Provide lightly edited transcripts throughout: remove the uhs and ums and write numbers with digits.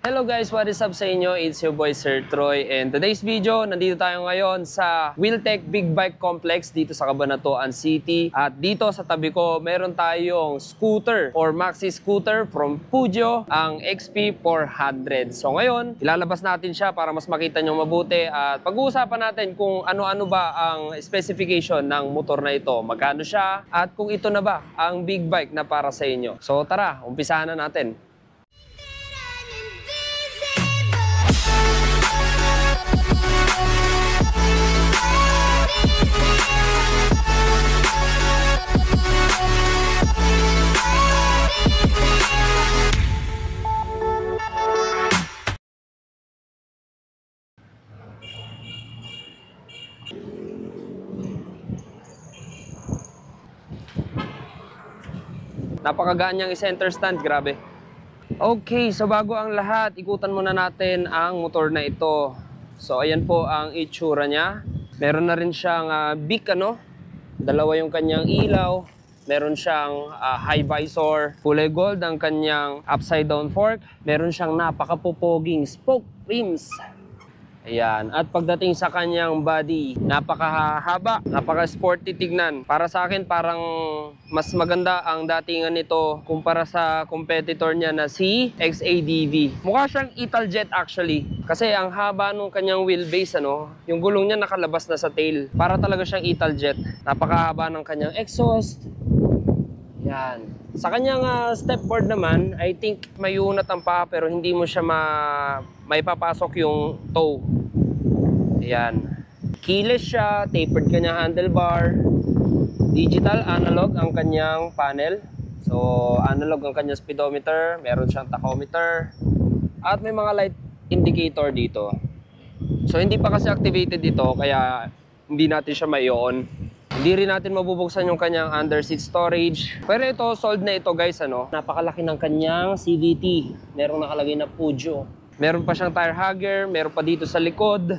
Hello guys, what is up sa inyo? It's your boy Sir Troy, and today's video, nandito tayo ngayon sa Wheeltech Big Bike Complex dito sa Cabanatuan City. At dito sa tabi ko, meron tayong scooter or maxi scooter from Pujo, ang XP400. So ngayon, ilalabas natin siya para mas makita nyo mabuti at pag-uusapan natin kung ano-ano ba ang specification ng motor na ito, magkano siya, at kung ito na ba ang big bike na para sa inyo. So tara, umpisahan na natin. Napakagaan niyang i-center stand, grabe. Okay, so bago ang lahat, ikutan muna natin ang motor na ito. So ayan po ang itsura niya. Meron na rin siyang big dalawa yung kanyang ilaw. Meron siyang high visor, kulay gold ang kanyang upside down fork. Meron siyang napakapupoging spoke rims. Ayan. At pagdating sa kanyang body, napakahaba, napaka-sporty tignan. Para sa akin, parang mas maganda ang datingan nito kumpara sa competitor niya na si XADV. Mukha siyang Italjet actually. Kasi ang haba nung kanyang wheelbase, yung gulong niya nakalabas na sa tail. Para talaga siyang Italjet. Napakahaba ng kanyang exhaust. Yan. Sa kanyang stepboard naman, I think may unat ang paa pero hindi mo siya may papasok yung toe. Ayan. Keyless siya, tapered kanyang handlebar. Digital analog ang kanyang panel. So, analog ang kanyang speedometer, meron siyang tachometer. At may mga light indicator dito. So, hindi pa kasi activated ito kaya hindi natin siya mai-on. Hindi rin natin mabubuksan yung kanyang under-seat storage. Pero ito, sold na ito guys, Napakalaki ng kanyang CVT. Merong nakalagay na Pujo. Meron pa siyang tire hugger, meron pa dito sa likod.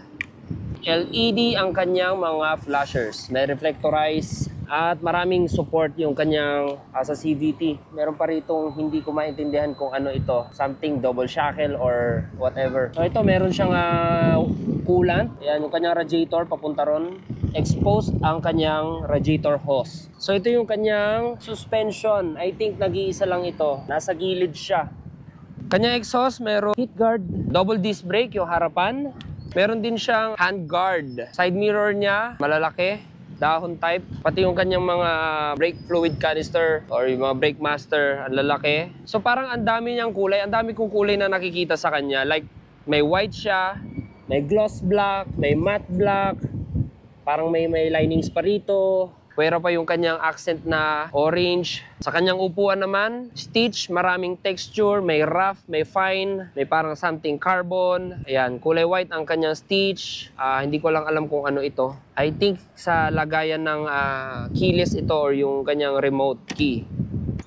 LED ang kanyang mga flashers. May reflectorize at maraming support yung kanyang sa CVT. Meron pa ritong hindi ko maintindihan kung ano ito. Something double shackle or whatever. So ito, meron siyang coolant. Ayan, yung kanyang radiator papunta ron. Exposed ang kanyang radiator hose. So ito yung kanyang suspension. I think nag-iisa lang ito. Nasa gilid siya. Kanyang exhaust, meron heat guard. Double disc brake yung harapan. Meron din siyang hand guard. Side mirror niya, malalaki. Dahon type. Pati yung kanyang mga brake fluid canister or yung mga brake master, ang lalaki. So parang ang dami niyang kulay. Ang dami kong kulay na nakikita sa kanya. Like may white siya, may gloss black, may matte black. Parang may linings pa rito. Pwera pa yung kanyang accent na orange. Sa kanyang upuan naman, stitch, maraming texture, may rough, may fine, may parang something carbon. Ayan, kulay white ang kanyang stitch. Hindi ko lang alam kung ano ito. I think sa lagayan ng keyless ito or yung kanyang remote key.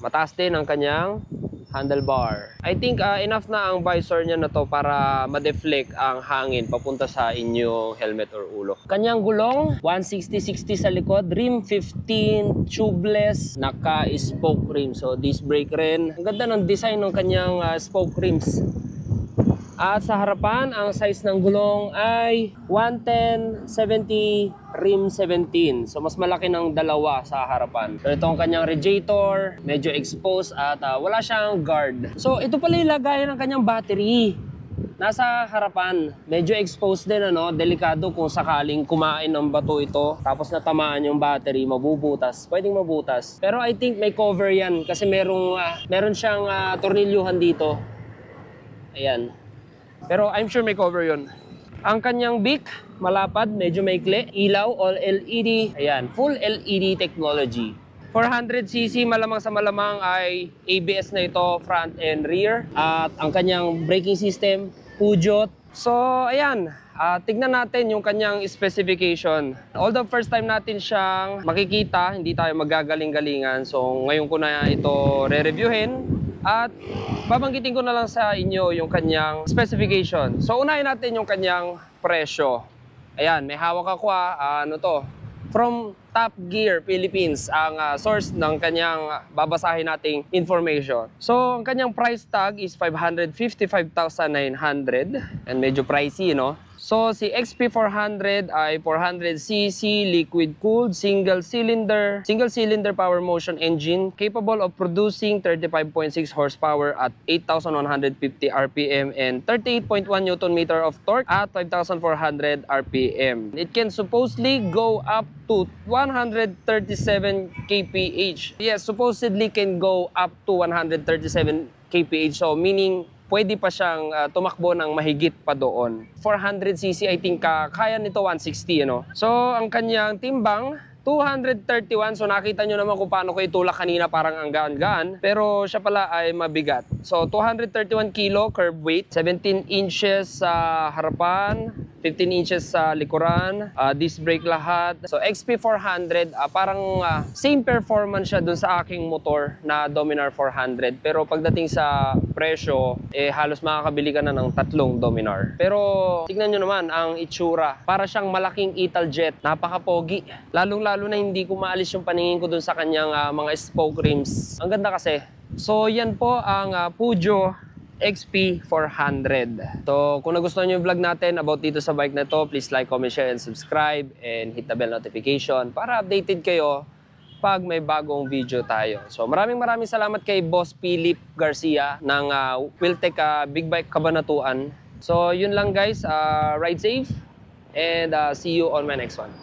Mataas din ang kanyang handlebar. I think enough na ang visor niya na to para ma-deflect ang hangin papunta sa inyong helmet or ulo. Kanyang gulong, 160/60 sa likod, rim 15, tubeless, naka-spoke rim. So disc brake rin. Ang ganda ng design ng kanyang spoke rims. At sa harapan, ang size ng gulong ay 110/70, rim 17. So mas malaki ng dalawa sa harapan. So ito ang kanyang radiator, medyo exposed at wala siyang guard. So ito pala yung lagayan ng kanyang battery. Nasa harapan, medyo exposed din, delikado kung sakaling kumain ng bato ito tapos natamaan yung battery, mabubutas, pwedeng mabutas. Pero I think may cover yan kasi meron siyang tornilyuhan dito. Ayan. Pero I'm sure may cover yun. Ang kanyang beak, malapad, medyo maikli. Ilaw, all LED. Ayan, full LED technology. 400cc, malamang sa malamang ay ABS na ito, front and rear. At ang kanyang braking system, Peugeot. So, ayan. Tignan natin yung kanyang specification. Although first time natin siyang makikita, hindi tayo magagaling-galingan. So, ngayon ko na ito re-reviewin. At babanggitin ko na lang sa inyo yung kanyang specification. So unahin natin yung kanyang presyo. Ayan, may hawak ako from Top Gear Philippines ang source ng kanyang babasahin nating information. So, ang kanyang price tag is 555,900 and medyo pricey, no? So, si XP400 ay 400cc liquid-cooled single cylinder power motion engine capable of producing 35.6 horsepower at 8,150 RPM and 38.1 Nm of torque at 5,400 RPM. It can supposedly go up to 137 kph. Yes, supposedly can go up to 137 kph. So, meaning pwede pa siyang tumakbo ng mahigit pa doon. 400cc, I think kaya nito 160, ano? So, ang kanyang timbang, 231. So, nakita nyo naman kung paano ko itulak kanina, parang ang gaan-gaan. Pero siya pala ay mabigat. So, 231 kilo curb weight, 17 inches sa harapan, 15 inches sa likuran, disc brake lahat. So, XP400, parang same performance siya dun sa aking motor na Dominar 400. Pero pagdating sa presyo, halos makakabili ka na ng 3 Dominar. Pero, tignan nyo naman ang itsura. Para siyang malaking Italjet. Napaka-pogi. Lalong-lalo na hindi ko maalis yung paningin ko dun sa kanyang mga spoke rims. Ang ganda kasi. So, yan po ang Peugeot XP400. So, kung nagustuhan nyo yung vlog natin about dito sa bike na to, please like, comment, share, and subscribe, and hit the bell notification para updated kayo pag may bagong video tayo. So, maraming salamat kay Boss Philip Garcia ng Wheeltech Big Bike Cabanatuan. So, yun lang guys. Ride safe, and see you on my next one.